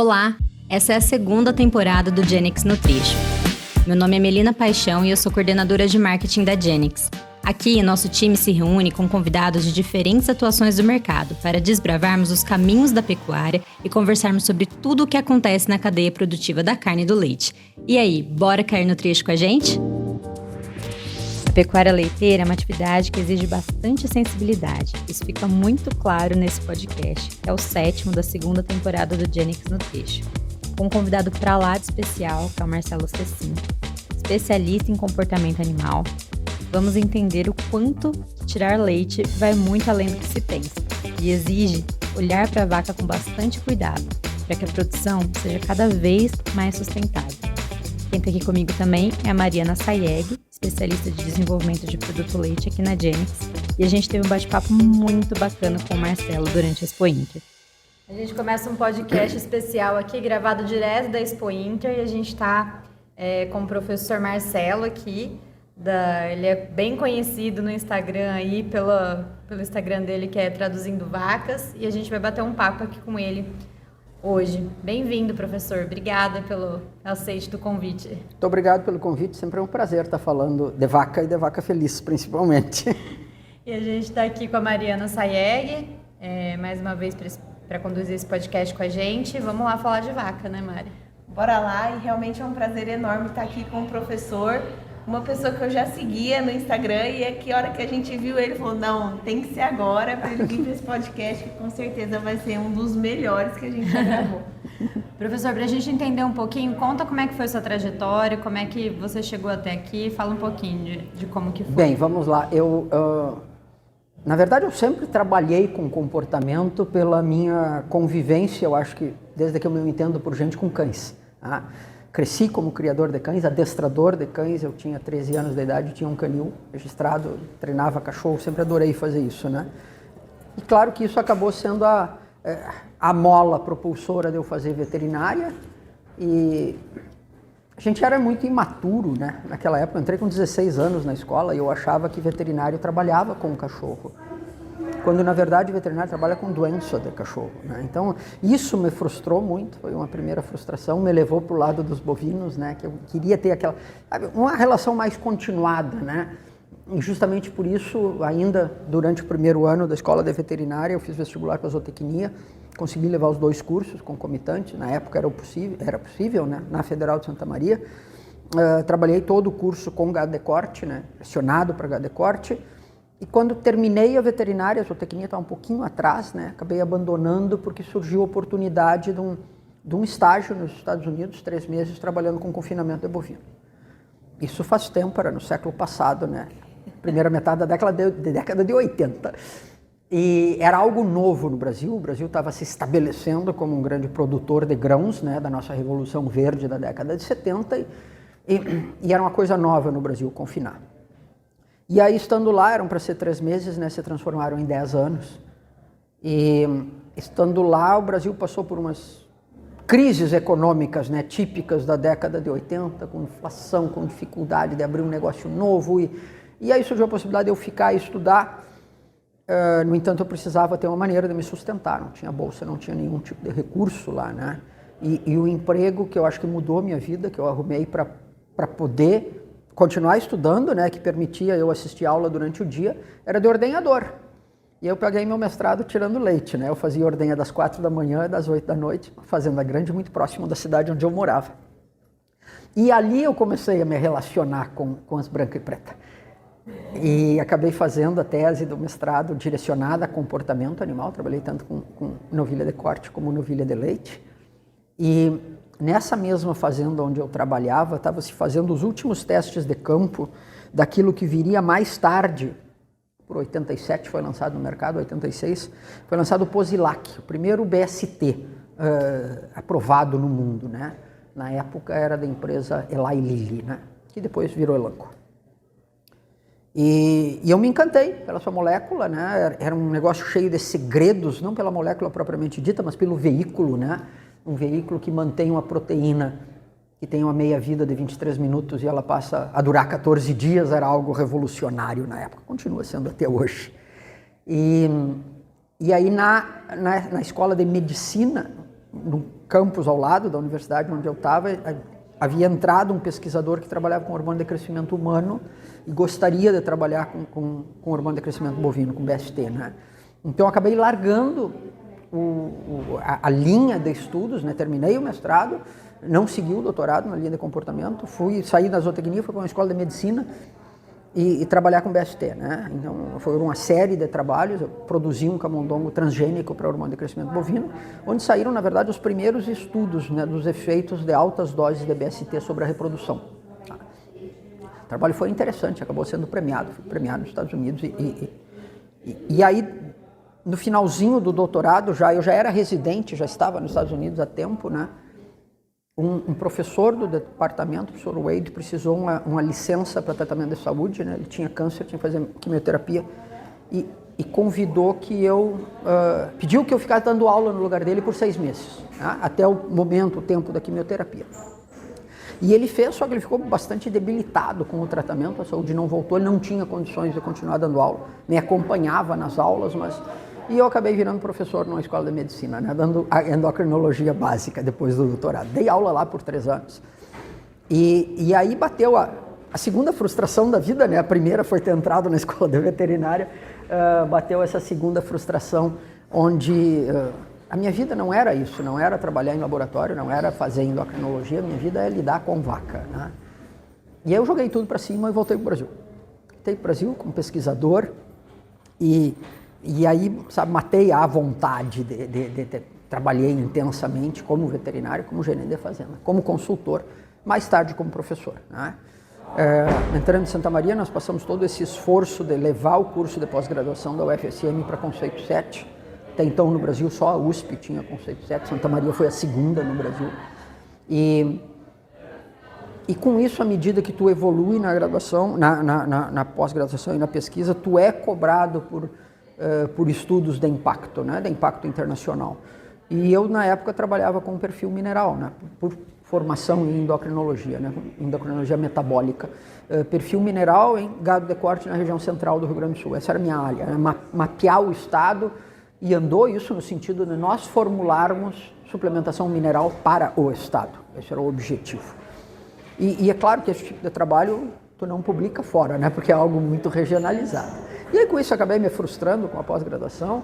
Olá, essa é a segunda temporada do Genix Nutrition. Meu nome é Melina Paixão e eu sou coordenadora de marketing da Genix. Aqui, nosso time se reúne com convidados de diferentes atuações do mercado para desbravarmos os caminhos da pecuária e conversarmos sobre tudo o que acontece na cadeia produtiva da carne e do leite. E aí, bora cair no trecho com a gente? A pecuária leiteira é uma atividade que exige bastante sensibilidade. Isso fica muito claro nesse podcast, que é o 7º da segunda temporada do Genix Nutrition, com um convidado pra lá de especial, que é o Marcelo Cecim, especialista em comportamento animal. Vamos entender o quanto tirar leite vai muito além do que se pensa e exige olhar para a vaca com bastante cuidado, para que a produção seja cada vez mais sustentável. Quem está aqui comigo também é a Mariana Sayeg, especialista de desenvolvimento de produto leite aqui na Genix, e a gente teve um bate-papo muito bacana com o Marcelo durante a Expo Inter. A gente começa um podcast especial aqui, gravado direto da Expo Inter, e a gente está com o professor Marcelo aqui. Ele é bem conhecido no Instagram aí, pelo Instagram dele, que é Traduzindo Vacas, e a gente vai bater um papo aqui com ele hoje. Bem-vindo, professor. Obrigada pelo aceite do convite. Muito obrigado pelo convite. Sempre é um prazer estar falando de vaca e de vaca feliz, principalmente. E a gente está aqui com a Mariana Sayeg, mais uma vez para conduzir esse podcast com a gente. Vamos lá falar de vaca, né, Mari? Bora lá, e realmente é um prazer enorme estar aqui com o professor, uma pessoa que eu já seguia no Instagram, e é que a hora que a gente viu ele, falou, não, tem que ser agora para ele vir para esse podcast, que com certeza vai ser um dos melhores que a gente já gravou. Professor, para a gente entender um pouquinho, conta como é que foi sua trajetória, como é que você chegou até aqui, fala um pouquinho de como que foi. Bem, vamos lá. Na verdade, eu sempre trabalhei com comportamento pela minha convivência, eu acho que desde que eu me entendo por gente com cães. Tá? Cresci como criador de cães, adestrador de cães, eu tinha 13 anos de idade, tinha um canil registrado, treinava cachorro, sempre adorei fazer isso, né? E claro que isso acabou sendo a mola propulsora de eu fazer veterinária, e a gente era muito imaturo, né? Naquela época, eu entrei com 16 anos na escola e eu achava que veterinário trabalhava com o cachorro, quando na verdade o veterinário trabalha com doença de cachorro, né? Então isso me frustrou muito, foi uma primeira frustração, me levou para o lado dos bovinos, né? Que eu queria ter uma relação mais continuada, né? E justamente por isso, ainda durante o primeiro ano da escola de veterinária, eu fiz vestibular para zootecnia, consegui levar os 2 cursos concomitantes, na época era possível, né? Na Federal de Santa Maria. Trabalhei todo o curso com gado de corte, né? Pressionado para gado de corte. E quando terminei a veterinária, a zootecnia estava um pouquinho atrás, né? Acabei abandonando porque surgiu a oportunidade de um estágio nos Estados Unidos, 3 meses, trabalhando com confinamento de bovino. Isso faz tempo, era no século passado, né? Primeira metade da década de 80. E era algo novo no Brasil. O Brasil estava se estabelecendo como um grande produtor de grãos, né? Da nossa Revolução Verde da década de 70. E era uma coisa nova no Brasil, confinar. E aí, estando lá, eram para ser 3 meses, né, se transformaram em 10 anos. E estando lá, o Brasil passou por umas crises econômicas, né, típicas da década de 80, com inflação, com dificuldade de abrir um negócio novo. E aí surgiu a possibilidade de eu ficar e estudar. No entanto, eu precisava ter uma maneira de me sustentar. Não tinha bolsa, não tinha nenhum tipo de recurso lá, né? E o emprego que eu acho que mudou a minha vida, que eu arrumei para poder continuar estudando, né, que permitia eu assistir aula durante o dia, era de ordenhador. E eu peguei meu mestrado tirando leite, né? Eu fazia ordenha das 4 da manhã e das 8 da noite, fazenda grande, muito próximo da cidade onde eu morava. E ali eu comecei a me relacionar com as brancas e pretas. E acabei fazendo a tese do mestrado direcionada a comportamento animal, trabalhei tanto com novilha de corte como novilha de leite. E nessa mesma fazenda onde eu trabalhava, estava se fazendo os últimos testes de campo daquilo que viria mais tarde. Por 87 foi lançado no mercado, 86 foi lançado o Posilac, o primeiro BST aprovado no mundo, né? Na época era da empresa Eli Lilly, né? Que depois virou Elanco. E eu me encantei pela sua molécula, né? Era um negócio cheio de segredos, não pela molécula propriamente dita, mas pelo veículo, né? Um veículo que mantém uma proteína que tem uma meia-vida de 23 minutos e ela passa a durar 14 dias, era algo revolucionário na época, continua sendo até hoje. E aí na escola de medicina, campus ao lado da universidade onde eu estava, havia entrado um pesquisador que trabalhava com hormônio de crescimento humano e gostaria de trabalhar com hormônio de crescimento bovino, com BST, né? Então eu acabei largando a linha de estudos, né? Terminei o mestrado, não segui o doutorado na linha de comportamento, saí da zootecnia, fui para uma escola de medicina e trabalhar com BST, né? Então foi uma série de trabalhos, eu produzi um camundongo transgênico para hormônio de crescimento bovino, onde saíram, na verdade, os primeiros estudos, né, dos efeitos de altas doses de BST sobre a reprodução. O trabalho foi interessante, acabou sendo premiado, fui premiado nos Estados Unidos e aí, no finalzinho do doutorado, eu já era residente, já estava nos Estados Unidos há tempo, né? Um professor do departamento, o professor Wade, precisou uma licença para tratamento de saúde, né? Ele tinha câncer, tinha que fazer quimioterapia e convidou que pediu que eu ficasse dando aula no lugar dele por 6 meses, né? Até o tempo da quimioterapia. E ele fez, só que ele ficou bastante debilitado com o tratamento, a saúde não voltou, ele não tinha condições de continuar dando aula, me acompanhava nas aulas, e eu acabei virando professor numa escola de medicina, né, dando a endocrinologia básica depois do doutorado. Dei aula lá por 3 anos. E aí bateu a segunda frustração da vida, né? A primeira foi ter entrado na escola de veterinária, bateu essa segunda frustração, onde a minha vida não era isso, não era trabalhar em laboratório, não era fazer endocrinologia, minha vida é lidar com vaca, né? E aí eu joguei tudo para cima e voltei para o Brasil. Voltei para o Brasil como pesquisador e aí, sabe, matei a vontade trabalhei intensamente como veterinário, como gerente de fazenda, como consultor, mais tarde como professor, né? Entrando em Santa Maria, nós passamos todo esse esforço de levar o curso de pós-graduação da UFSM para Conceito 7. Até então, no Brasil, só a USP tinha Conceito 7, Santa Maria foi a segunda no Brasil. E com isso, à medida que tu evolui na graduação, na pós-graduação e na pesquisa, tu é cobrado por estudos de impacto, né, de impacto internacional. E eu, na época, trabalhava com perfil mineral, né, por formação em endocrinologia, né, endocrinologia metabólica. Perfil mineral em gado de corte na região central do Rio Grande do Sul. Essa era a minha área, né, mapear o estado, e andou isso no sentido de nós formularmos suplementação mineral para o estado. Esse era o objetivo. E é claro que esse tipo de trabalho tu não publica fora, né, porque é algo muito regionalizado. E aí com isso acabei me frustrando com a pós-graduação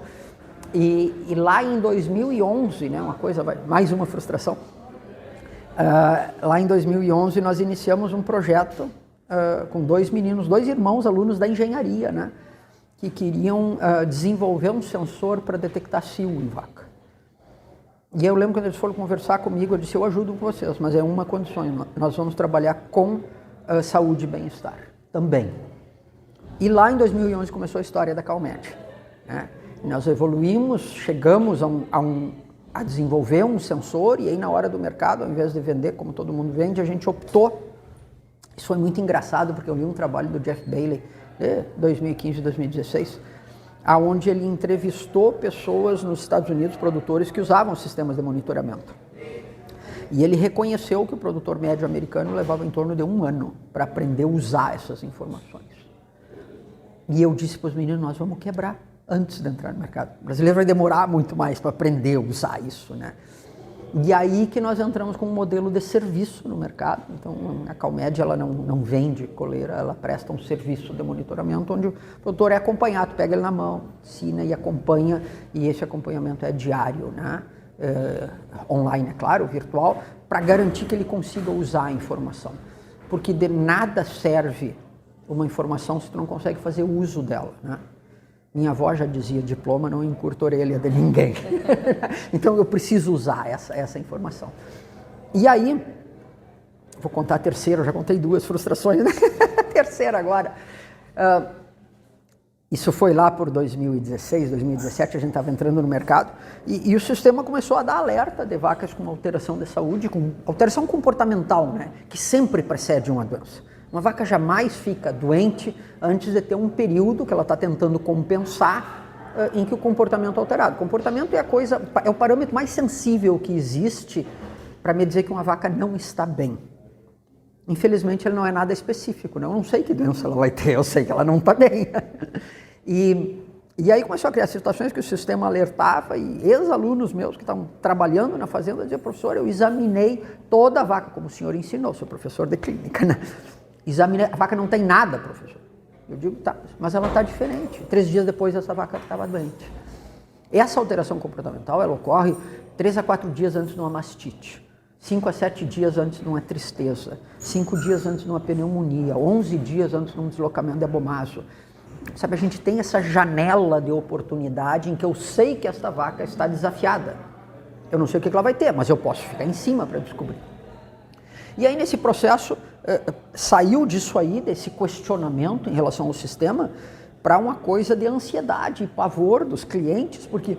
e lá em 2011, né, mais uma frustração, lá em 2011 nós iniciamos um projeto com 2 irmãos alunos da engenharia, né, que queriam desenvolver um sensor para detectar cio em vaca. E eu lembro quando eles foram conversar comigo, eu disse, eu ajudo vocês, mas é uma condição, nós vamos trabalhar com saúde e bem-estar também. E lá em 2011 começou a história da CalMed, né? Nós evoluímos, chegamos a desenvolver um sensor e aí na hora do mercado, ao invés de vender como todo mundo vende, a gente optou. Isso foi muito engraçado porque eu li um trabalho do Jeff Bailey de 2015 e 2016, aonde ele entrevistou pessoas nos Estados Unidos, produtores que usavam sistemas de monitoramento. E ele reconheceu que o produtor médio americano levava em torno de 1 ano para aprender a usar essas informações. E eu disse para os meninos, nós vamos quebrar antes de entrar no mercado. O brasileiro vai demorar muito mais para aprender a usar isso, né? E aí que nós entramos com um modelo de serviço no mercado. Então, a CalMed, ela não vende coleira, ela presta um serviço de monitoramento onde o produtor é acompanhado, pega ele na mão, ensina e acompanha, e esse acompanhamento é diário, né? Online, é claro, virtual, para garantir que ele consiga usar a informação. Porque de nada serve uma informação se tu não consegue fazer uso dela, né? Minha avó já dizia, diploma não encurta a orelha de ninguém. Então eu preciso usar essa informação. E aí, vou contar a terceira, eu já contei 2 frustrações, né? A terceira agora. Isso foi lá por 2016, 2017, a gente estava entrando no mercado e o sistema começou a dar alerta de vacas com alteração de saúde, com alteração comportamental, né? Que sempre precede uma doença. Uma vaca jamais fica doente antes de ter um período que ela está tentando compensar em que o comportamento é alterado. O comportamento é o parâmetro mais sensível que existe para me dizer que uma vaca não está bem. Infelizmente, ele não é nada específico, né? Eu não sei que doença ela vai ter, eu sei que ela não está bem. E E aí começou a criar situações que o sistema alertava e ex-alunos meus que estavam trabalhando na fazenda diziam, professor, eu examinei toda a vaca, como o senhor ensinou, sou professor de clínica, né? Examinei, a vaca não tem nada, professor. Eu digo, tá, mas ela está diferente. 3 dias depois essa vaca estava doente. Essa alteração comportamental, ela ocorre 3 a 4 dias antes de uma mastite, 5 a 7 dias antes de uma tristeza, 5 dias antes de uma pneumonia, 11 dias antes de um deslocamento de abomaso. Sabe, a gente tem essa janela de oportunidade em que eu sei que esta vaca está desafiada. Eu não sei o que ela vai ter, mas eu posso ficar em cima para descobrir. E aí nesse processo, saiu disso aí, desse questionamento em relação ao sistema, para uma coisa de ansiedade e pavor dos clientes, porque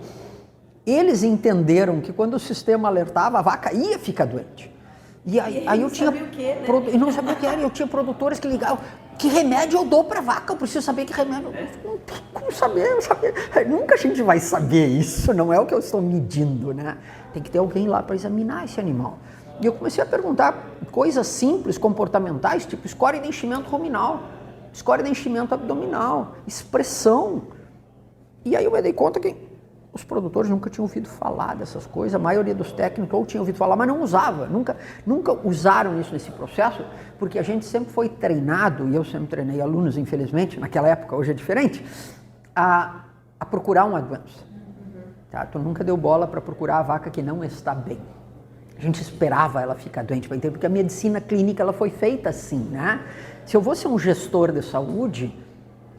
eles entenderam que quando o sistema alertava, a vaca ia ficar doente. E aí eu tinha... E não sabia o que era, eu tinha produtores que ligavam, que remédio eu dou para a vaca? Eu preciso saber que remédio... Não tem como saber. Nunca a gente vai saber isso, não é o que eu estou medindo, né? Tem que ter alguém lá para examinar esse animal. E eu comecei a perguntar coisas simples, comportamentais, tipo score de enchimento ruminal, score de enchimento abdominal, expressão. E aí eu me dei conta que os produtores nunca tinham ouvido falar dessas coisas, a maioria dos técnicos ou tinham ouvido falar, mas não usava, nunca usaram isso nesse processo, porque a gente sempre foi treinado, e eu sempre treinei alunos, infelizmente, naquela época, hoje é diferente, a procurar uma doença. Tá? Tu nunca deu bola para procurar a vaca que não está bem. A gente esperava ela ficar doente, porque a medicina clínica ela foi feita assim, né? Se eu vou ser um gestor de saúde,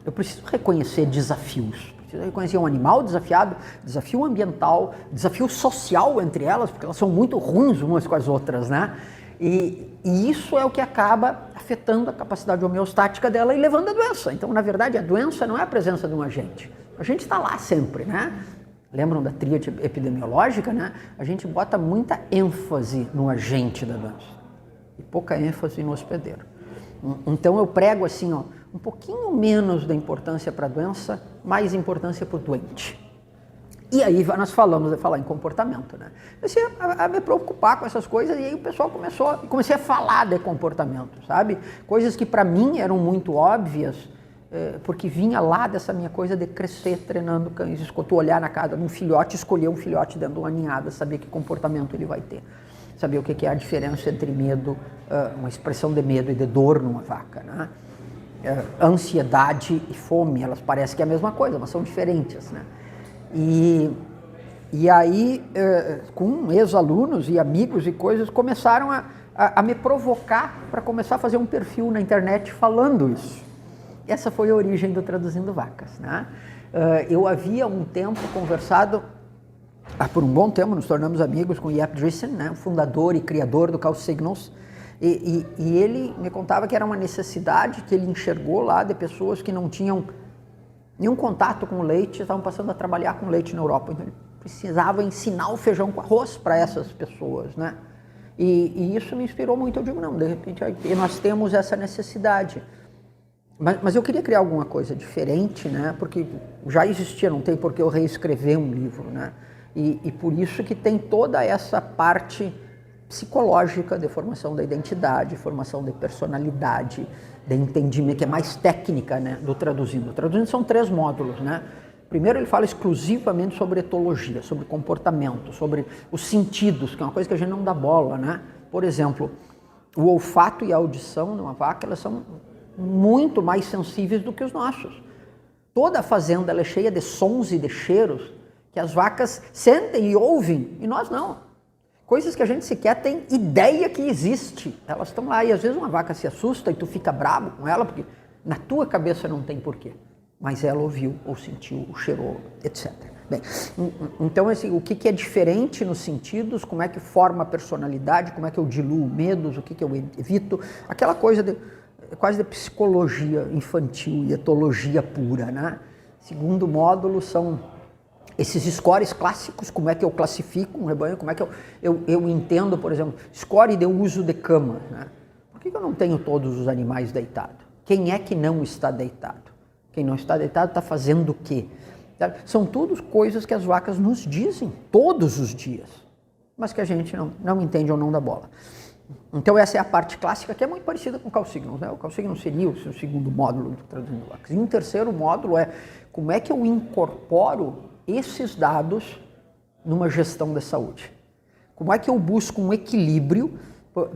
eu preciso reconhecer desafios. Preciso reconhecer um animal desafiado, desafio ambiental, desafio social entre elas, porque elas são muito ruins umas com as outras, né? E isso é o que acaba afetando a capacidade homeostática dela e levando a doença. Então, na verdade, a doença não é a presença de um agente. A gente está lá sempre, né? Lembram da tríade epidemiológica, né? A gente bota muita ênfase no agente da doença e pouca ênfase no hospedeiro. Então eu prego assim, ó, um pouquinho menos da importância para a doença, mais importância para o doente. E aí nós falamos de falar em comportamento, né? Comecei a me preocupar com essas coisas e aí o pessoal comecei a falar de comportamento, sabe? Coisas que para mim eram muito óbvias, porque vinha lá dessa minha coisa de crescer treinando cães, tu olhar na casa de um filhote, escolher um filhote dentro de uma ninhada, saber que comportamento ele vai ter, saber o que é a diferença entre medo, uma expressão de medo e de dor numa vaca, né? Ansiedade e fome, elas parecem que é a mesma coisa, mas são diferentes, né? E aí, com ex-alunos e amigos e coisas, começaram a me provocar para começar a fazer um perfil na internet falando isso. Essa foi a origem do Traduzindo Vacas, né? Eu havia um tempo conversado, por um bom tempo, nos tornamos amigos com o Yep Dreesen, né? O fundador e criador do Cow Signals, e ele me contava que era uma necessidade que ele enxergou lá de pessoas que não tinham nenhum contato com o leite, estavam passando a trabalhar com leite na Europa. Então ele precisava ensinar o feijão com arroz para essas pessoas, né? E isso me inspirou muito. Eu digo, não, de repente nós temos essa necessidade. Mas eu queria criar alguma coisa diferente, né? Porque já existia, não tem por que eu reescrever um livro, né? E por isso que tem toda essa parte psicológica de formação da identidade, formação de personalidade, de entendimento, que é mais técnica, né, do Traduzindo. O Traduzindo são 3 módulos, né? Primeiro ele fala exclusivamente sobre etologia, sobre comportamento, sobre os sentidos, que é uma coisa que a gente não dá bola, né? Por exemplo, o olfato e a audição de uma vaca, elas são muito mais sensíveis do que os nossos. Toda a fazenda ela é cheia de sons e de cheiros que as vacas sentem e ouvem, e nós não. Coisas que a gente sequer tem ideia que existe. Elas estão lá e às vezes uma vaca se assusta e tu fica bravo com ela, porque na tua cabeça não tem porquê. Mas ela ouviu, ou sentiu, ou cheirou, etc. Bem, então assim, o que é diferente nos sentidos, como é que forma a personalidade, como é que eu diluo medos, o que eu evito, aquela coisa quase de psicologia infantil e etologia pura, né? Segundo módulo são esses scores clássicos, como é que eu classifico um rebanho, como é que eu entendo, por exemplo, score de uso de cama, né? Por que eu não tenho todos os animais deitados? Quem é que não está deitado? Quem não está deitado está fazendo o quê? São tudo coisas que as vacas nos dizem todos os dias, mas que a gente não entende ou não dá bola. Então essa é a parte clássica, que é muito parecida com o CalSignals, né? O CalSignals seria o seu segundo módulo do Traduzindo Vacas. E um terceiro módulo é como é que eu incorporo esses dados numa gestão da saúde. Como é que eu busco um equilíbrio,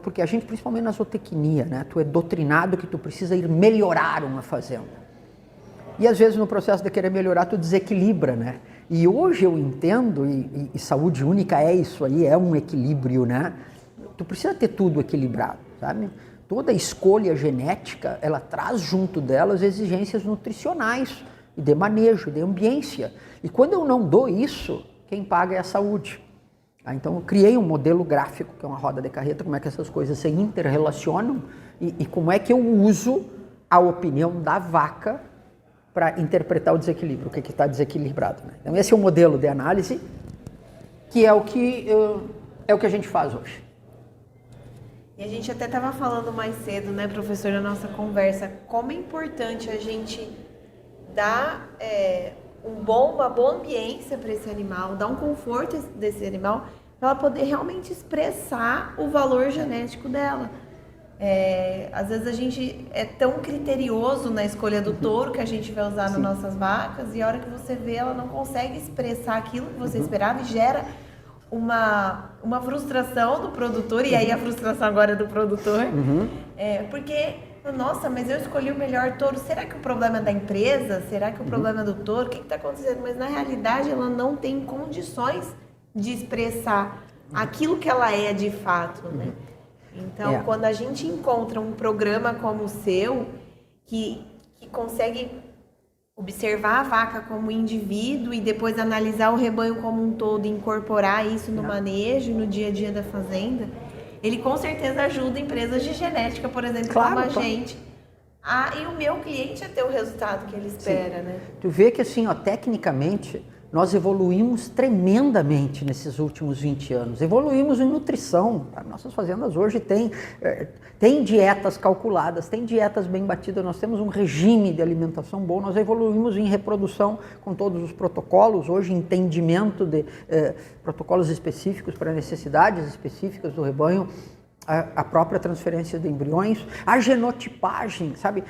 porque a gente, principalmente na zootecnia, né? Tu é doutrinado que tu precisa ir melhorar uma fazenda. E às vezes no processo de querer melhorar tu desequilibra, né? E hoje eu entendo, e saúde única é isso aí, é um equilíbrio, né? Tu precisa ter tudo equilibrado, sabe? Toda escolha genética, ela traz junto dela as exigências nutricionais, e de manejo, de ambiência. E quando eu não dou isso, quem paga é a saúde. Então eu criei um modelo gráfico, que é uma roda de carreta, como é que essas coisas se interrelacionam e como é que eu uso a opinião da vaca para interpretar o desequilíbrio, o que está desequilibrado, né? Então esse é o modelo de análise, que é o que a gente faz hoje. E a gente até estava falando mais cedo, né, professor, na nossa conversa, como é importante a gente dar uma boa ambiência para esse animal, dar um conforto desse animal, para ela poder realmente expressar o valor genético dela. Às vezes a gente é tão criterioso na escolha do touro que a gente vai usar nas nossas vacas, e a hora que você vê, ela não consegue expressar aquilo que você esperava e gera uma frustração do produtor, e aí a frustração agora é do produtor, porque, nossa, mas eu escolhi o melhor touro, será que o problema é da empresa? Será que o problema é do touro? O que está acontecendo? Mas na realidade ela não tem condições de expressar aquilo que ela é de fato, né? Então, quando a gente encontra um programa como o seu, que consegue observar a vaca como indivíduo e depois analisar o rebanho como um todo e incorporar isso no manejo, no dia a dia da fazenda, ele com certeza ajuda empresas de genética, por exemplo, como a gente, e o meu cliente a ter o resultado que ele espera, né? Tu vê que assim, tecnicamente, nós evoluímos tremendamente nesses últimos 20 anos. Evoluímos em nutrição. Nossas fazendas hoje têm dietas calculadas, têm dietas bem batidas, nós temos um regime de alimentação bom, nós evoluímos em reprodução com todos os protocolos, hoje entendimento de protocolos específicos para necessidades específicas do rebanho, a própria transferência de embriões, a genotipagem, sabe?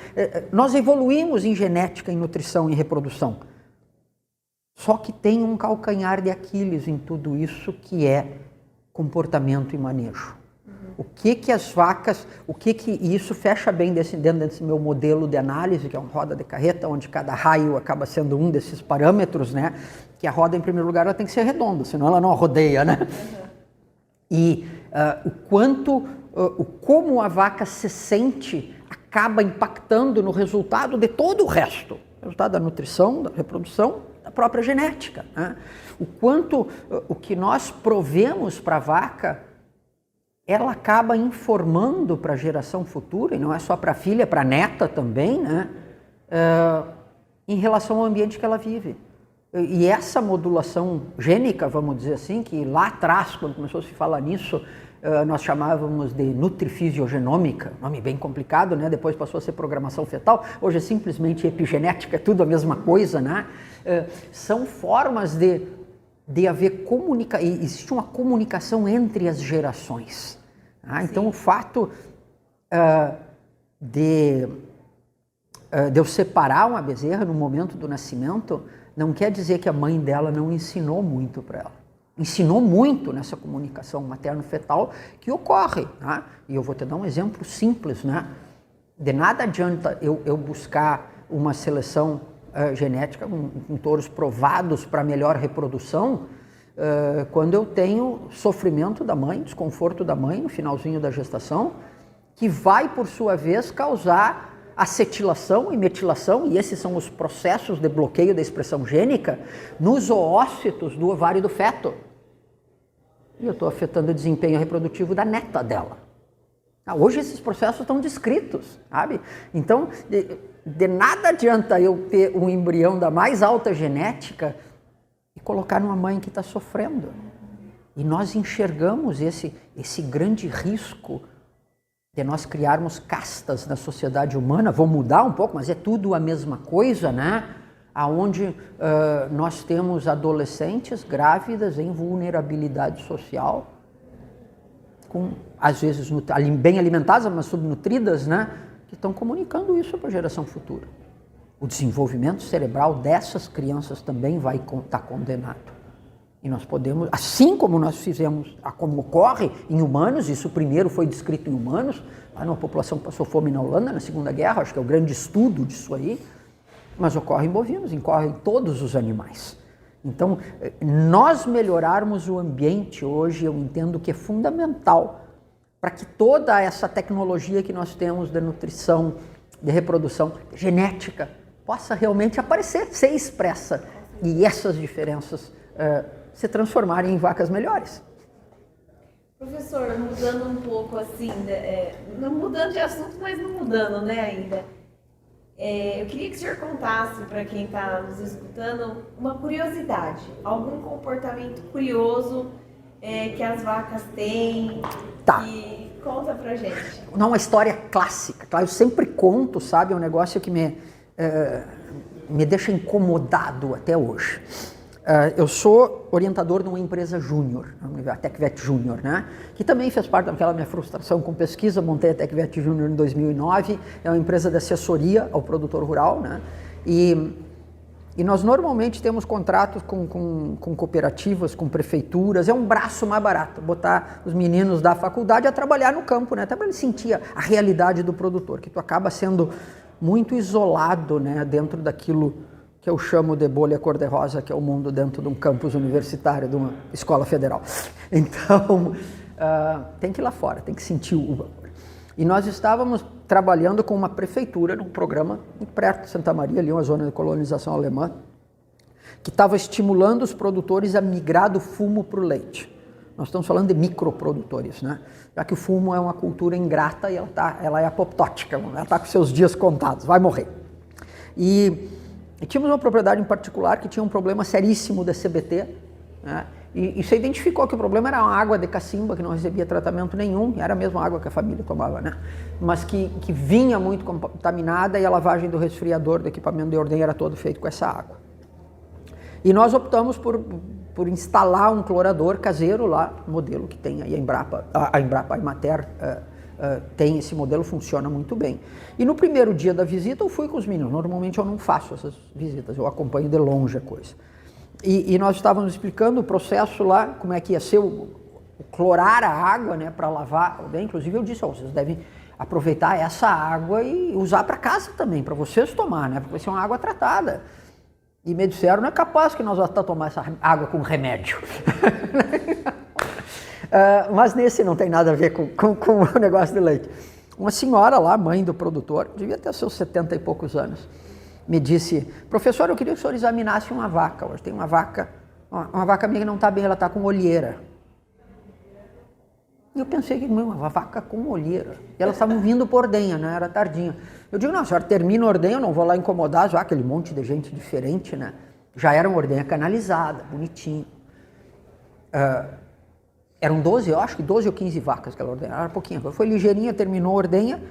Nós evoluímos em genética, em nutrição e reprodução. Só que tem um calcanhar de Aquiles em tudo isso, que é comportamento e manejo. O que as vacas, e isso fecha bem dentro desse meu modelo de análise, que é uma roda de carreta, onde cada raio acaba sendo um desses parâmetros, né? Que a roda, em primeiro lugar, ela tem que ser redonda, senão ela não rodeia, né? E como a vaca se sente acaba impactando no resultado de todo o resto. O resultado da nutrição, da reprodução, da própria genética, né? O que nós provemos para a vaca, ela acaba informando para a geração futura, e não é só para a filha, para a neta também, né? Em relação ao ambiente que ela vive. E essa modulação gênica, vamos dizer assim, que lá atrás, quando começou a se falar nisso, nós chamávamos de nutrifisiogênica, nome bem complicado, né? Depois passou a ser programação fetal, hoje é simplesmente epigenética, é tudo a mesma coisa, né? São formas de haver existe uma comunicação entre as gerações. Tá? Então o fato de eu separar uma bezerra no momento do nascimento não quer dizer que a mãe dela não ensinou muito para ela. Ensinou muito nessa comunicação materno-fetal que ocorre, né? E eu vou te dar um exemplo simples, né? De nada adianta eu buscar uma seleção genética com touros provados para melhor reprodução quando eu tenho sofrimento da mãe, desconforto da mãe no finalzinho da gestação, que vai, por sua vez, causar acetilação e metilação, e esses são os processos de bloqueio da expressão gênica nos oócitos do ovário do feto. E eu estou afetando o desempenho reprodutivo da neta dela. Hoje esses processos estão descritos, sabe? Então, de nada adianta eu ter um embrião da mais alta genética e colocar numa mãe que está sofrendo. E nós enxergamos esse grande risco de nós criarmos castas na sociedade humana. Vou mudar um pouco, mas é tudo a mesma coisa, né? Aonde nós temos adolescentes grávidas em vulnerabilidade social, às vezes bem alimentadas, mas subnutridas, né? Que estão comunicando isso para a geração futura. O desenvolvimento cerebral dessas crianças também vai estar condenado. E nós podemos, assim como nós fizemos, como ocorre em humanos, isso primeiro foi descrito em humanos, lá numa população que passou fome na Holanda, na Segunda Guerra, acho que é o grande estudo disso aí, mas ocorre em bovinos, ocorre em todos os animais. Então, nós melhorarmos o ambiente hoje, eu entendo que é fundamental para que toda essa tecnologia que nós temos de nutrição, de reprodução, de genética, possa realmente aparecer, ser expressa, e essas diferenças se transformarem em vacas melhores. Professor, mudando um pouco assim, não mudando de assunto, mas não mudando, né, ainda. Eu queria que o senhor contasse para quem está nos escutando uma curiosidade, algum comportamento curioso que as vacas têm. Tá. E conta pra gente. Não, uma história clássica, claro, eu sempre conto, sabe, é um negócio que me deixa incomodado até hoje. Eu sou orientador de uma empresa júnior, a TecVet Júnior, né? Que também fez parte daquela minha frustração com pesquisa. Montei a TecVet Júnior em 2009, é uma empresa de assessoria ao produtor rural, né? E nós normalmente temos contratos com cooperativas, com prefeituras, é um braço mais barato, botar os meninos da faculdade a trabalhar no campo, né? Até para eles sentir a realidade do produtor, que tu acaba sendo muito isolado, né? Dentro daquilo que eu chamo de bolha cor-de-rosa, que é o mundo dentro de um campus universitário, de uma escola federal. Então, tem que ir lá fora, tem que sentir o vapor. E nós estávamos trabalhando com uma prefeitura, num programa perto de Santa Maria, ali uma zona de colonização alemã, que estava estimulando os produtores a migrar do fumo para o leite. Nós estamos falando de microprodutores, né? Já que o fumo é uma cultura ingrata e ela é apoptótica, ela está com seus dias contados, vai morrer. E tínhamos uma propriedade em particular que tinha um problema seríssimo de CBT, né? E se identificou que o problema era uma água de cacimba, que não recebia tratamento nenhum, era a mesma água que a família tomava, né? Mas que vinha muito contaminada, e a lavagem do resfriador do equipamento de ordenha era todo feito com essa água. E nós optamos por instalar um clorador caseiro lá, modelo que tem aí a Embrapa, a Emater tem esse modelo, funciona muito bem. E no primeiro dia da visita eu fui com os meninos. Normalmente eu não faço essas visitas, eu acompanho de longe a coisa. E nós estávamos explicando o processo lá, como é que ia ser o clorar a água, né, para lavar. Inclusive eu disse, vocês devem aproveitar essa água e usar para casa também, para vocês tomar, né, porque vai ser uma água tratada. E me disseram, não é capaz que nós vamos tomar essa água com remédio. Mas nesse não tem nada a ver com o negócio de leite. Uma senhora lá, mãe do produtor, devia ter seus 70 e poucos anos, me disse, professor, eu queria que o senhor examinasse uma vaca. Hoje tem uma vaca minha que não está bem, ela está com olheira. E eu pensei que uma vaca com olheira. E elas estavam vindo por ordenha, né? Era tardinha. Eu digo, não, a senhora termina a ordenha, eu não vou lá incomodar já aquele monte de gente diferente, né? Já era uma ordenha canalizada, bonitinho. Eram 12, eu acho que 12 ou 15 vacas que ela ordenhava, era pouquinho. Foi ligeirinha, terminou a ordenha,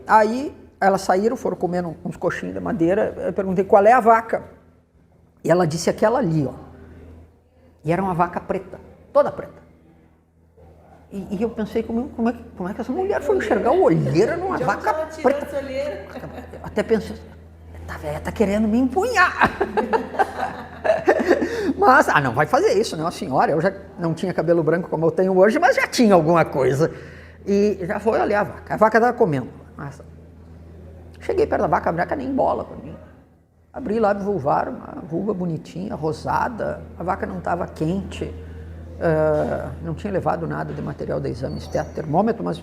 aí elas saíram, foram comendo uns coxinhos de madeira, eu perguntei qual é a vaca. E ela disse aquela ali, ó. E era uma vaca preta, toda preta. E eu pensei, como é que essa mulher foi enxergar o olheira numa vaca preta? Eu até pensei, essa velha tá querendo me empunhar. Mas, não vai fazer isso, né? A senhora, eu já não tinha cabelo branco como eu tenho hoje, mas já tinha alguma coisa. E já foi olhar a vaca estava comendo. Nossa. Cheguei perto da vaca, a vaca nem bola para mim. Abri lá de vulvar, uma vulva bonitinha, rosada, a vaca não estava quente, não tinha levado nada de material de exame, termômetro, mas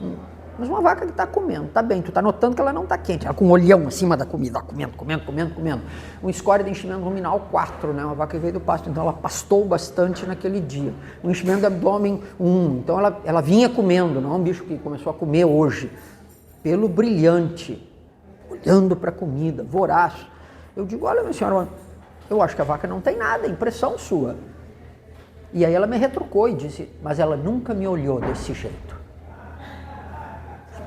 uma vaca que está comendo, está bem, tu está notando que ela não está quente, ela com um olhão acima da comida, comendo. Um score de enchimento ruminal 4, né? Uma vaca que veio do pasto, então ela pastou bastante naquele dia. Um enchimento de abdômen 1, então ela vinha comendo, não é um bicho que começou a comer hoje. Pelo brilhante, olhando para a comida, voraz. Eu digo, olha, minha senhora, eu acho que a vaca não tem nada, é impressão sua. E aí ela me retrucou e disse, mas ela nunca me olhou desse jeito.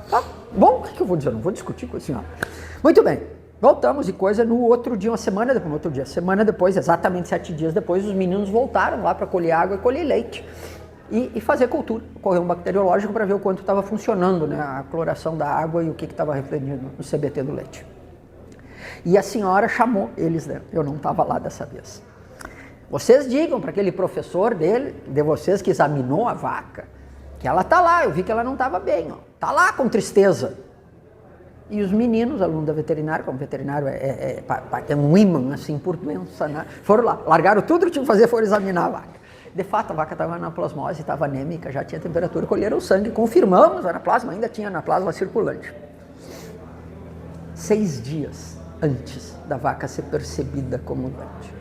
Tá bom, o que eu vou dizer? Eu não vou discutir com a senhora. Muito bem, voltamos e coisa, no outro dia, semana depois, exatamente 7 dias depois, os meninos voltaram lá para colher água e colher leite. e fazer cultura, correr um bacteriológico para ver o quanto estava funcionando, né, a cloração da água e o que estava refletindo no CBT do leite. E a senhora chamou eles, né? Eu não estava lá dessa vez. Vocês digam para aquele professor de vocês que examinou a vaca, que ela está lá, eu vi que ela não estava bem, está lá com tristeza. E os meninos, alunos da veterinária, como veterinário é um imã, assim, por doença, né? Foram lá, largaram tudo que tinham que fazer, foram examinar a vaca. De fato, a vaca estava na anaplasmose, estava anêmica, já tinha temperatura, colheram o sangue, confirmamos a anaplasma, ainda tinha anaplasma circulante. 6 dias antes da vaca ser percebida como doente.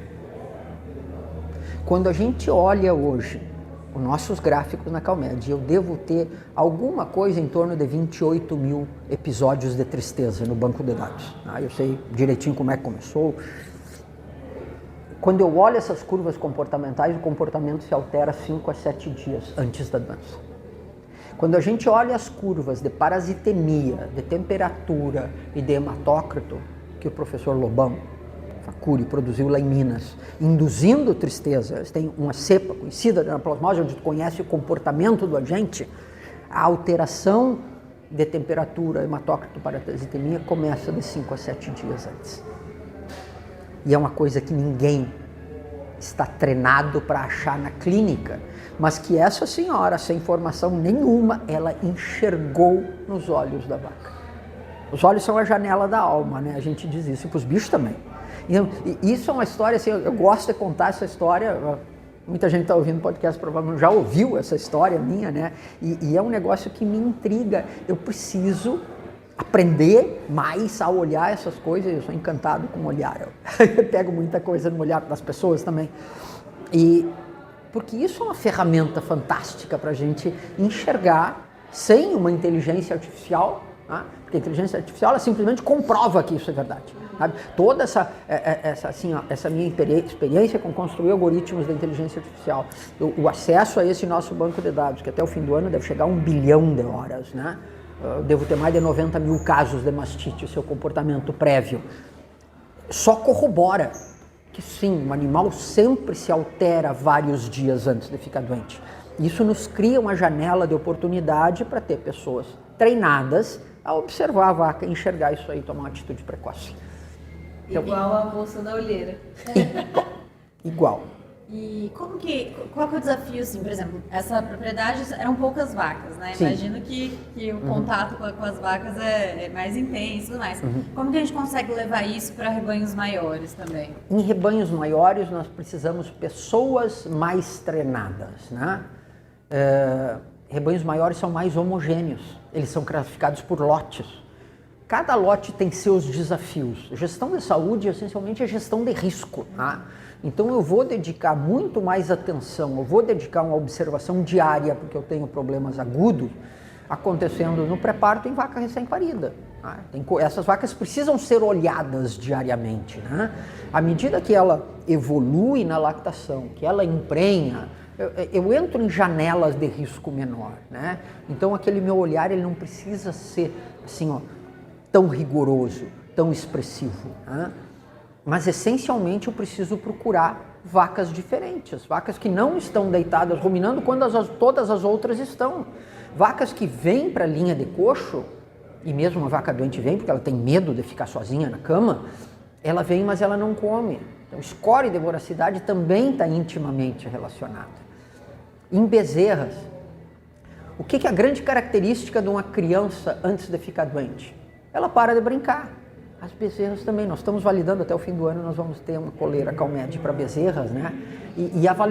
Quando a gente olha hoje os nossos gráficos na Calmed, eu devo ter alguma coisa em torno de 28 mil episódios de tristeza no banco de dados. Eu sei direitinho como é que começou. Quando eu olho essas curvas comportamentais, o comportamento se altera 5 a 7 dias antes da doença. Quando a gente olha as curvas de parasitemia, de temperatura e de hematócrito, que o professor Lobão Facuri produziu lá em Minas, induzindo tristeza, eles têm uma cepa conhecida da anaplasmose, onde tu conhece o comportamento do agente, a alteração de temperatura, hematócrito, parasitemia começa de 5 a 7 dias antes. E é uma coisa que ninguém está treinado para achar na clínica, mas que essa senhora, sem formação nenhuma, ela enxergou nos olhos da vaca. Os olhos são a janela da alma, né? A gente diz isso para os bichos também. E isso é uma história, assim, eu gosto de contar essa história, muita gente está ouvindo o podcast, provavelmente já ouviu essa história minha, né? E é um negócio que me intriga. Eu preciso aprender mais a olhar essas coisas, eu sou encantado com o olhar, eu pego muita coisa no olhar das pessoas também, porque isso é uma ferramenta fantástica para a gente enxergar sem uma inteligência artificial, né? Porque a inteligência artificial ela simplesmente comprova que isso é verdade, sabe? Toda essa minha experiência com construir algoritmos da inteligência artificial, o acesso a esse nosso banco de dados, que até o fim do ano deve chegar a 1 bilhão de horas, né? Eu devo ter mais de 90 mil casos de mastite, o seu comportamento prévio. Só corrobora que sim, o animal sempre se altera vários dias antes de ficar doente. Isso nos cria uma janela de oportunidade para ter pessoas treinadas a observar a vaca, enxergar isso aí e tomar uma atitude precoce. Então, igual a moça da olheira. Igual. E qual que é o desafio, assim, por exemplo, essa propriedade eram poucas vacas, né? Sim. Imagino que o contato com as vacas é mais intenso e tudo mais. Como que a gente consegue levar isso para rebanhos maiores também? Em rebanhos maiores, nós precisamos de pessoas mais treinadas, né? Rebanhos maiores são mais homogêneos, eles são classificados por lotes. Cada lote tem seus desafios. A gestão de saúde, essencialmente, é gestão de risco, tá? Então eu vou dedicar muito mais atenção, eu vou dedicar uma observação diária, porque eu tenho problemas agudos acontecendo no pré-parto em vaca recém-parida. Tá? Essas vacas precisam ser olhadas diariamente, né? À medida que ela evolui na lactação, que ela emprenha, eu entro em janelas de risco menor, né? Então aquele meu olhar ele não precisa ser assim, tão rigoroso, tão expressivo, né? Mas essencialmente eu preciso procurar vacas diferentes, vacas que não estão deitadas ruminando quando todas as outras estão. Vacas que vêm para a linha de coxo, e mesmo uma vaca doente vem porque ela tem medo de ficar sozinha na cama, ela vem, mas ela não come. Então score de voracidade também está intimamente relacionado. Em bezerras, o que é a grande característica de uma criança antes de ficar doente? Ela para de brincar. As bezerras também, nós estamos validando até o fim do ano, nós vamos ter uma coleira Calmed para bezerras, né?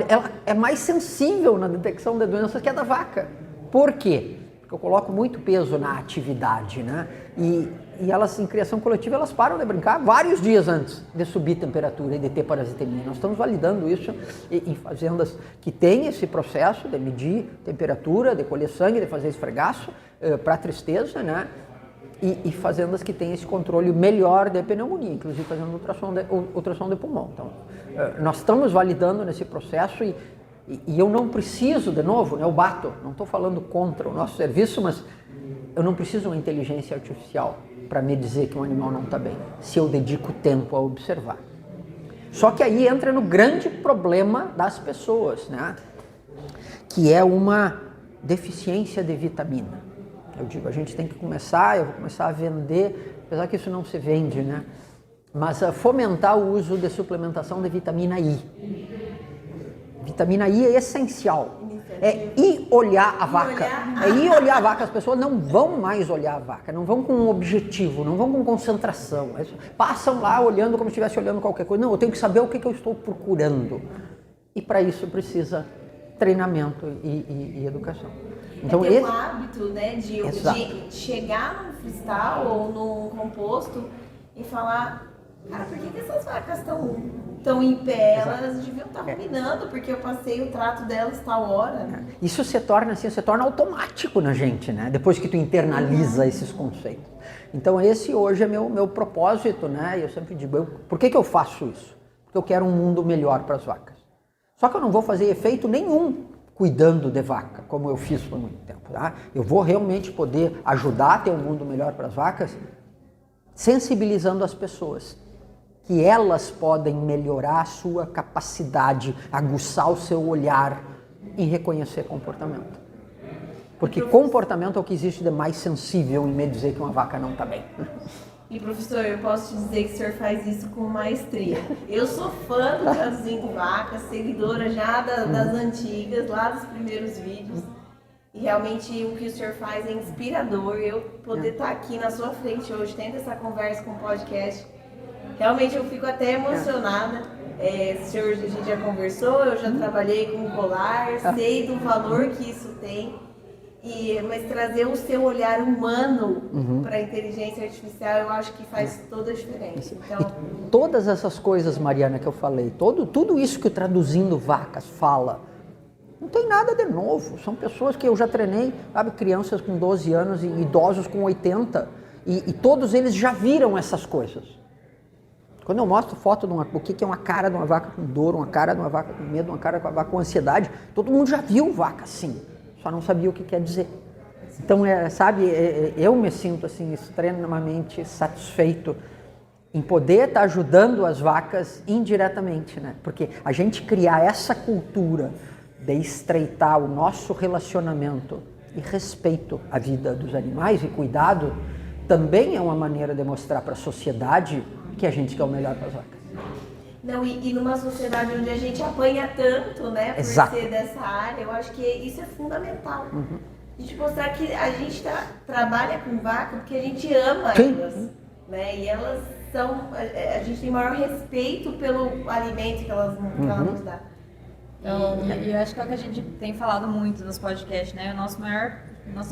Ela é mais sensível na detecção de doenças que a da vaca. Por quê? Porque eu coloco muito peso na atividade, né? E elas, em criação coletiva, elas param de brincar vários dias antes de subir temperatura e de ter parasitemia. Nós estamos validando isso em fazendas que têm esse processo de medir temperatura, de colher sangue, de fazer esfregaço para tristeza, né? E fazendas que têm esse controle melhor de pneumonia, inclusive fazendo ultrassom de pulmão. Então, nós estamos validando nesse processo e eu não preciso, de novo, né, eu bato, não estou falando contra o nosso serviço, mas eu não preciso de uma inteligência artificial para me dizer que um animal não está bem, se eu dedico tempo a observar. Só que aí entra no grande problema das pessoas, né? que é uma deficiência de vitamina. Eu digo, a gente tem que começar, eu vou começar a vender, apesar que isso não se vende, né? Mas fomentar o uso de suplementação de vitamina I. Vitamina I é essencial. É ir olhar a vaca. É ir olhar a vaca. As pessoas não vão mais olhar a vaca, não vão com um objetivo, não vão com concentração. Passam lá olhando como se estivesse olhando qualquer coisa. Não, eu tenho que saber o que eu estou procurando. E para isso precisa treinamento e educação. Então, ter um hábito, né, de chegar num freestyle ou num composto e falar, cara, por que essas vacas estão em pé? Elas deviam estar ruminando, porque eu passei o trato delas tal hora. Né? Isso se torna automático na gente, né? Depois que tu internaliza esses conceitos. Então esse hoje é meu propósito, né? Eu sempre digo, por que eu faço isso? Porque eu quero um mundo melhor para as vacas. Só que eu não vou fazer efeito nenhum cuidando de vaca, como eu fiz por muito tempo. Tá? Eu vou realmente poder ajudar a ter um mundo melhor para as vacas, sensibilizando as pessoas, que elas podem melhorar a sua capacidade, aguçar o seu olhar em reconhecer comportamento. Porque comportamento é o que existe de mais sensível em me dizer que uma vaca não está bem. E professor, eu posso te dizer que o senhor faz isso com maestria. Eu sou fã do Traduzindo Vacas, seguidora já das antigas, lá dos primeiros vídeos. E realmente o que o senhor faz é inspirador. Eu poder estar aqui na sua frente hoje, tendo essa conversa com o podcast, realmente eu fico até emocionada. O senhor, a gente já conversou, eu já trabalhei com colar, sei do valor que isso tem. Mas trazer o seu olhar humano para a inteligência artificial, eu acho que faz toda a diferença. Então, e todas essas coisas, Mariana, que eu falei, tudo isso que o Traduzindo Vacas fala, não tem nada de novo. São pessoas que eu já treinei, sabe, crianças com 12 anos e idosos com 80, e todos eles já viram essas coisas. Quando eu mostro foto de o que é uma cara de uma vaca com dor, uma cara de uma vaca com medo, uma cara de uma vaca com ansiedade, todo mundo já viu vaca assim. Só não sabia o que quer dizer. Então, eu me sinto assim extremamente satisfeito em poder estar ajudando as vacas indiretamente, né? Porque a gente criar essa cultura de estreitar o nosso relacionamento e respeito à vida dos animais e cuidado também é uma maneira de mostrar para a sociedade que a gente quer o melhor para as vacas. Não, e numa sociedade onde a gente apanha tanto, né, por ser dessa área, eu acho que isso é fundamental. A gente mostrar que a gente trabalha com vaca porque a gente ama elas, né, e elas são, a gente tem maior respeito pelo alimento que ela nos dá. Então, e eu acho que é o que a gente tem falado muito nos podcasts, né, nossa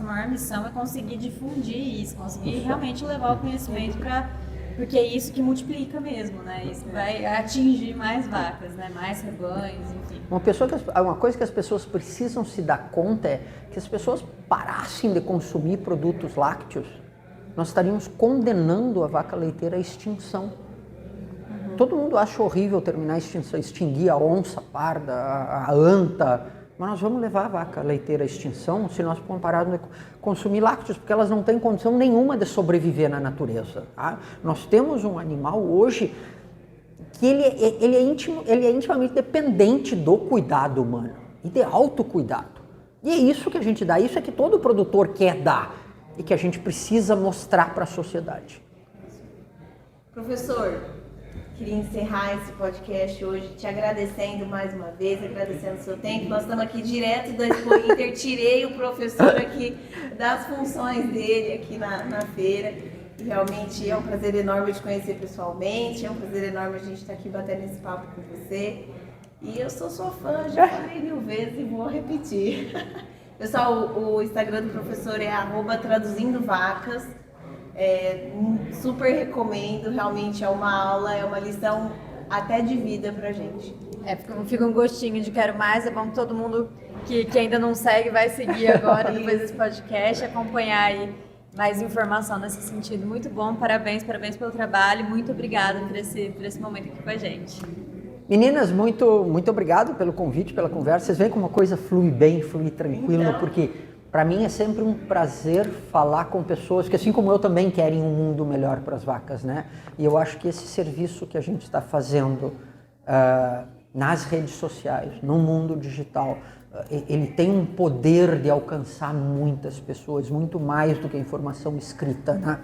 maior missão é conseguir difundir isso, conseguir realmente levar o conhecimento porque é isso que multiplica mesmo, né? Isso vai atingir mais vacas, né? Mais rebanhos, enfim. Uma coisa que as pessoas precisam se dar conta é que se as pessoas parassem de consumir produtos lácteos, nós estaríamos condenando a vaca leiteira à extinção. Todo mundo acha horrível terminar a extinção, extinguir a onça parda, a anta, mas nós vamos levar a vaca leiteira à extinção se nós pararmos de consumir lácteos, porque elas não têm condição nenhuma de sobreviver na natureza. Tá? Nós temos um animal hoje que ele é intimamente dependente do cuidado humano e de autocuidado. E é isso que a gente dá, isso é que todo produtor quer dar e que a gente precisa mostrar para a sociedade. Professor, queria encerrar esse podcast hoje te agradecendo mais uma vez, agradecendo o seu tempo. Nós estamos aqui direto da Expo Inter, tirei o professor aqui das funções dele aqui na feira. E realmente é um prazer enorme te conhecer pessoalmente, é um prazer enorme a gente estar aqui batendo esse papo com você. E eu sou sua fã, já falei 1000 vezes e vou repetir. Pessoal, o Instagram do professor é @traduzindovacas. Super recomendo, realmente é uma aula, é uma lição até de vida pra gente. Fica um gostinho de quero mais, é bom que todo mundo que ainda não segue vai seguir agora, depois desse podcast, acompanhar aí mais informação nesse sentido. Muito bom, parabéns pelo trabalho, muito obrigada por esse momento aqui com a gente. Meninas, muito obrigado pelo convite, pela conversa. Vocês veem como a coisa flui bem, flui tranquilo, então, porque para mim é sempre um prazer falar com pessoas que, assim como eu, também querem um mundo melhor para as vacas, né? E eu acho que esse serviço que a gente está fazendo nas redes sociais, no mundo digital, ele tem um poder de alcançar muitas pessoas, muito mais do que a informação escrita, né?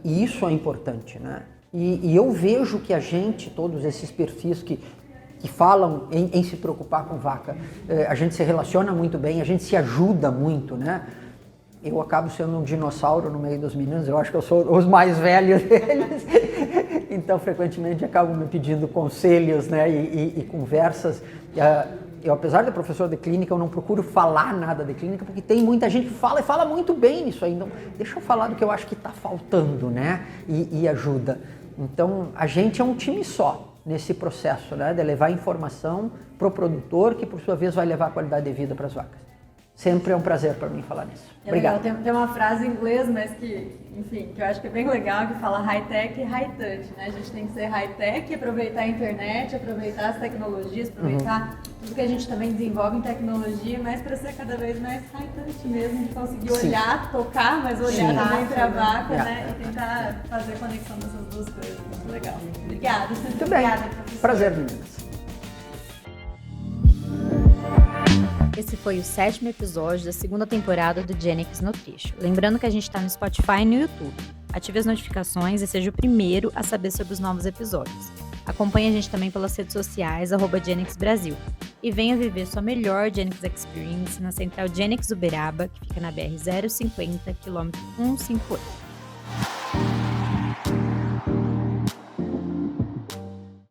E isso é importante, né? E eu vejo que a gente, todos esses perfis que falam em se preocupar com vaca, a gente se relaciona muito bem, a gente se ajuda muito, né? Eu acabo sendo um dinossauro no meio dos meninos, eu acho que eu sou os mais velhos deles, então frequentemente acabam me pedindo conselhos, né, e conversas. Eu, apesar de professor de clínica, eu não procuro falar nada de clínica, porque tem muita gente que fala e fala muito bem nisso aí, então deixa eu falar do que eu acho que está faltando, né, e ajuda. Então a gente é um time só nesse processo, né, de levar informação para o produtor, que por sua vez vai levar qualidade de vida para as vacas. Sempre é um prazer para mim falar nisso. Obrigado. Tem uma frase em inglês, mas que, enfim, que eu acho que é bem legal, que fala high-tech e high-touch, né? A gente tem que ser high-tech, aproveitar a internet, aproveitar as tecnologias, aproveitar tudo que a gente também desenvolve em tecnologia, mas para ser cada vez mais high-touch mesmo, de conseguir olhar, tocar, mas olhar também para a vaca, né? E tentar fazer a conexão dessas duas coisas. Muito legal. Obrigada. Muito bem. Obrigada, professor. Prazer, meninas. Esse foi o 7º episódio da segunda temporada do Genix no Tricho. Lembrando que a gente está no Spotify e no YouTube. Ative as notificações e seja o primeiro a saber sobre os novos episódios. Acompanhe a gente também pelas redes sociais, @Genix Brasil. E venha viver sua melhor Genix Experience na Central Genix Uberaba, que fica na BR 050, quilômetro 158.